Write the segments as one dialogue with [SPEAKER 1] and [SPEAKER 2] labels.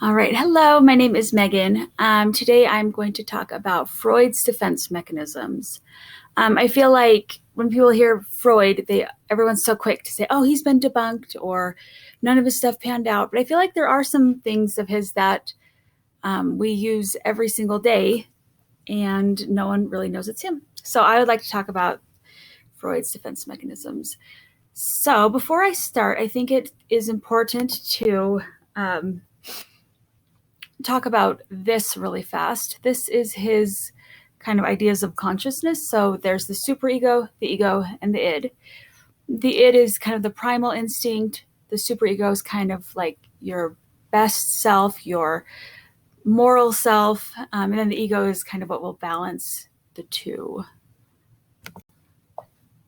[SPEAKER 1] All right. Hello, my name is Megan. Today I'm going to talk about Freud's defense mechanisms. I feel like when people hear Freud, everyone's so quick to say, oh, he's been debunked or none of his stuff panned out. But I feel like there are some things of his that we use every single day and no one really knows it's him. So I would like to talk about Freud's defense mechanisms. So before I start, I think it is important to talk about this really fast. This is his kind of ideas of consciousness. So there's the superego, the ego, and the id. The id is kind of the primal instinct. The superego is kind of like your best self, your moral self. And then the ego is kind of what will balance the two.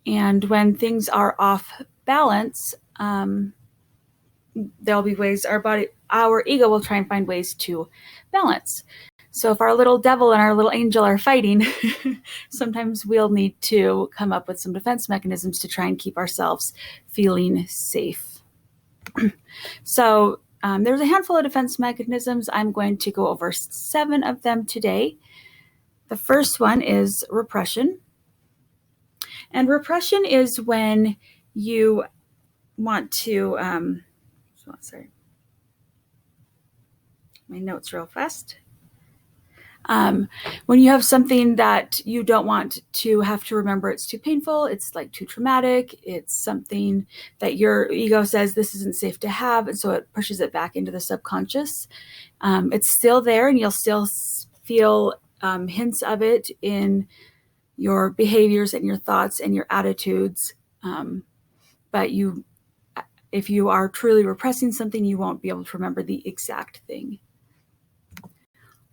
[SPEAKER 1] And when things are off balance, there'll be ways our ego will try and find ways to balance. So if our little devil and our little angel are fighting, sometimes we'll need to come up with some defense mechanisms to try and keep ourselves feeling safe. So there's a handful of defense mechanisms. I'm going to go over 7 of them today. The first one is repression. And repression is when you want to, sorry, my notes real fast. When you have something that you don't want to have to remember, it's too painful, it's like too traumatic, it's something that your ego says this isn't safe to have, and so it pushes it back into the subconscious. It's still there, and you'll still feel hints of it in your behaviors and your thoughts and your attitudes. But if you are truly repressing something, you won't be able to remember the exact thing.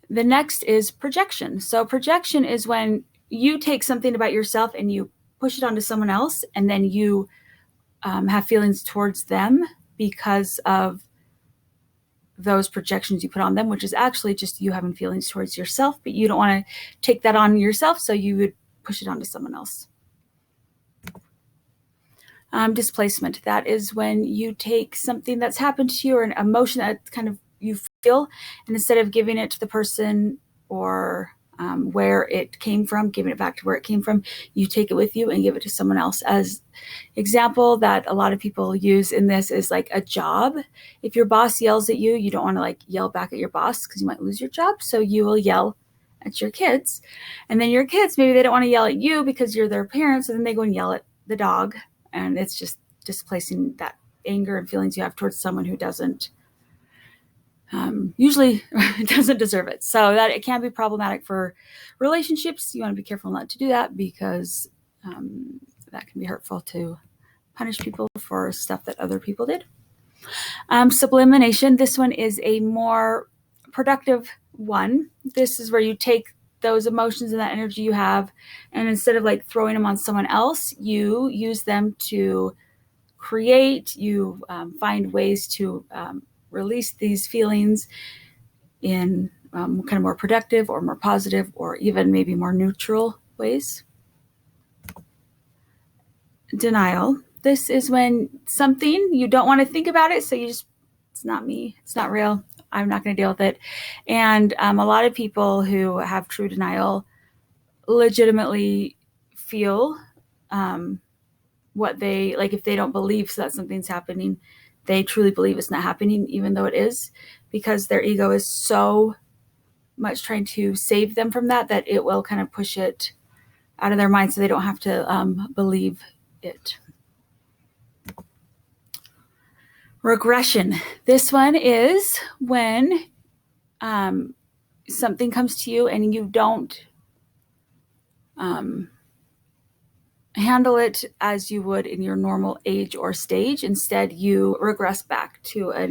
[SPEAKER 1] The next is projection. So projection is when you take something about yourself and you push it onto someone else, and then you have feelings towards them because of those projections you put on them, which is actually just you having feelings towards yourself, but you don't want to take that on yourself, so you would push it onto someone else. Displacement. That is when you take something that's happened to you or an emotion that kind of you feel, and instead of giving it to the person or where it came from, giving it back to where it came from, you take it with you and give it to someone else. As example that a lot of people use in this is like a job. If your boss yells at you, you don't want to like yell back at your boss because you might lose your job. So you will yell at your kids, and then your kids, maybe they don't want to yell at you because you're their parents, and then they go and yell at the dog, and it's just displacing that anger and feelings you have towards someone who doesn't usually doesn't deserve it. So that it can be problematic for relationships. You want to be careful not to do that because that can be hurtful to punish people for stuff that other people did. Sublimation. This one is a more productive one. This is where you take those emotions and that energy you have, and instead of like throwing them on someone else, you use them to create, you find ways to release these feelings in kind of more productive or more positive or even maybe more neutral ways. Denial. This is when something, you don't want to think about it, so you just, it's not me, it's not real, I'm not going to deal with it. And a lot of people who have true denial legitimately feel what they, like if they don't believe that something's happening, they truly believe it's not happening, even though it is, because their ego is so much trying to save them from that it will kind of push it out of their mind so they don't have to believe it. Regression. This one is when something comes to you and you don't handle it as you would in your normal age or stage. Instead, you regress back to a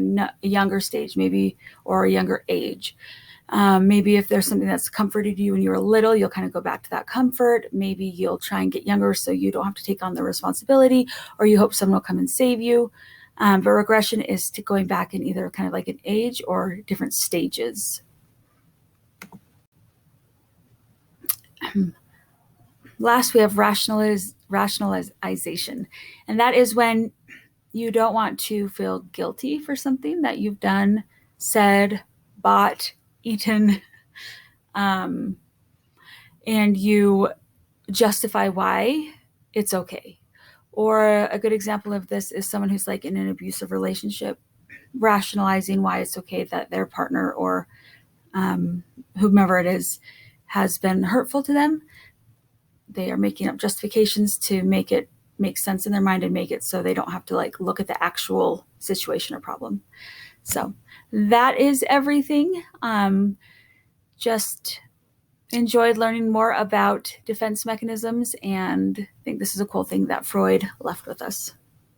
[SPEAKER 1] younger stage, maybe, or a younger age. Maybe if there's something that's comforted you when you were little, you'll kind of go back to that comfort. Maybe you'll try and get younger so you don't have to take on the responsibility, or you hope someone will come and save you. But regression is to going back in either kind of like an age or different stages. Last, we have rationalization. And that is when you don't want to feel guilty for something that you've done, said, bought, eaten, and you justify why, it's okay. Or a good example of this is someone who's like in an abusive relationship, rationalizing why it's okay that their partner or whomever it is has been hurtful to them. They are making up justifications to make it make sense in their mind and make it so they don't have to like look at the actual situation or problem. So that is everything. Just enjoyed learning more about defense mechanisms, and I think this is a cool thing that Freud left with us.